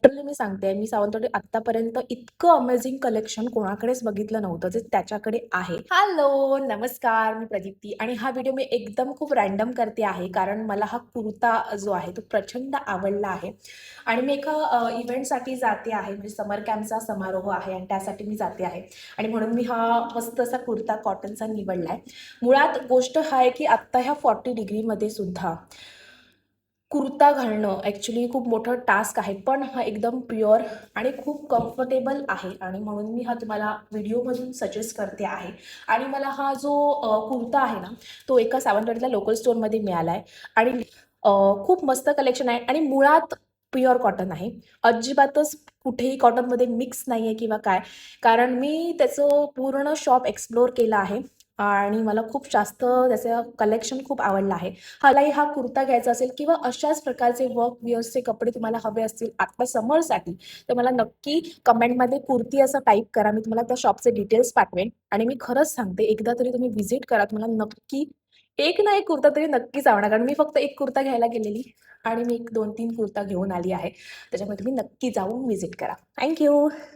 Literally मी सांगते, मी सावंतवाडी आत्तापर्यंत इतकं अमेझिंग कलेक्शन कोणाकडेच बघितलं नव्हतं, जे त्याच्याकडे आहे. हॅलो, नमस्कार, मी प्रदीप्ती आणि हा व्हिडिओ मी एकदम खूप रँडम करते आहे, कारण मला हा कुर्ता जो आहे तो प्रचंड आवडला आहे आणि मी एका इव्हेंटसाठी जाते आहे, म्हणजे समर कॅम्पचा समारोह आहे आणि त्यासाठी मी जाते आहे आणि म्हणून मी हा मस्त असा कुर्ता कॉटनचा निवडला आहे. मुळात गोष्ट हा आहे, की आत्ता ह्या 40 डिग्रीमध्ये सुद्धा कुर्ता घालणं ॲक्च्युली खूप मोठं टास्क आहे, पण हा एकदम प्युअर आणि खूप कम्फर्टेबल आहे आणि म्हणून मी हा तुम्हाला व्हिडिओमधून सजेस्ट करते आहे. आणि मला हा जो कुर्ता आहे ना, तो एका सावंतवाडीतल्या लोकल स्टोअरमध्ये मिळाला आहे आणि अ, खूप मस्त कलेक्शन आहे आणि मुळात प्युअर कॉटन आहे. अजिबातच कुठेही कॉटनमध्ये मिक्स नाही आहे किंवा काय. कारण मी त्याचं पूर्ण शॉप एक्सप्लोर केलं आहे आणि मला खूप जास्त त्याचं कलेक्शन खूप आवडलं आहे. मलाही हा कुर्ता घ्यायचा असेल किंवा अशाच प्रकारचे वर्क विअर्सचे कपडे तुम्हाला हवे असतील आता समरसाठी, तर मला नक्की कमेंटमध्ये कुर्ती असं टाईप करा. मी तुम्हाला त्या शॉपचे डिटेल्स पाठवेन आणि मी खरंच सांगते, एकदा तरी तुम्ही व्हिजिट करा. तुम्हाला नक्की एक ना एक कुर्ता तरी नक्कीच आवडणार. कारण मी फक्त एक कुर्ता घ्यायला गेलेली आणि मी एक 2-3 कुर्ता घेऊन आली आहे. त्याच्यामुळे तुम्ही नक्की जाऊन व्हिजिट करा. थँक